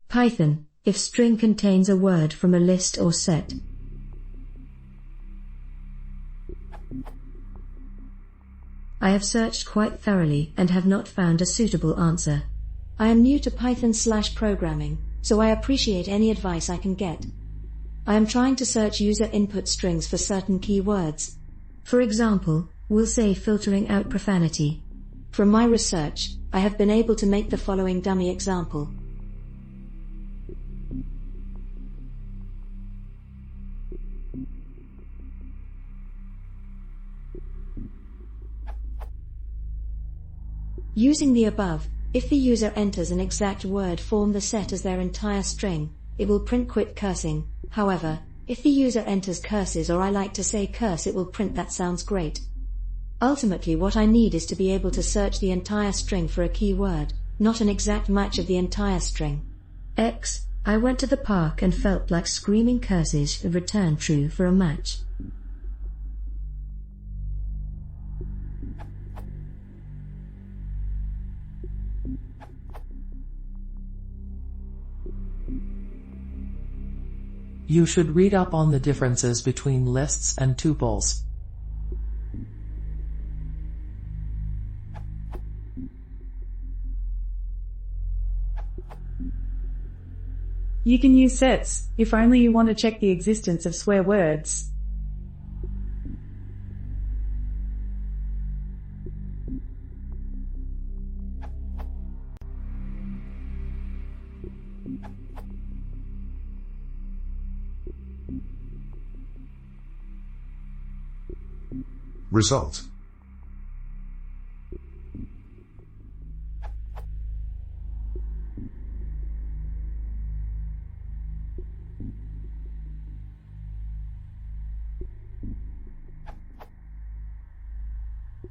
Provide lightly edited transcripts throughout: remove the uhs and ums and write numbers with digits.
Python, if string contains a word from a list or set. I have searched quite thoroughly and have not found a suitable answer. I am new to Python/programming, so I appreciate any advice I can get. I am trying to search user input strings for certain keywords. For example, we'll say filtering out profanity. From my research, I have been able to make the following dummy example. Using the above, if the user enters an exact word form the set as their entire string, it will print quit cursing. However, if the user enters curses or I like to say curse, it will print that sounds great. Ultimately what I need is to be able to search the entire string for a keyword, not an exact match of the entire string. I went to the park and felt like screaming curses and return true for a match. You should read up on the differences between lists and tuples. You can use sets, if only you want to check the existence of swear words. Result.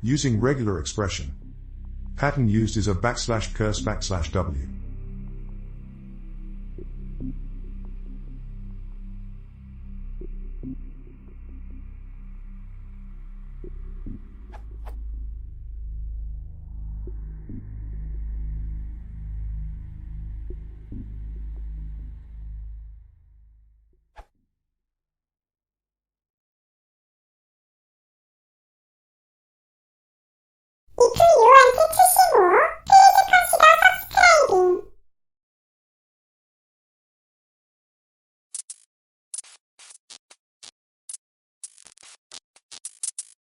Using regular expression. Pattern used is a \curse\w. 이틀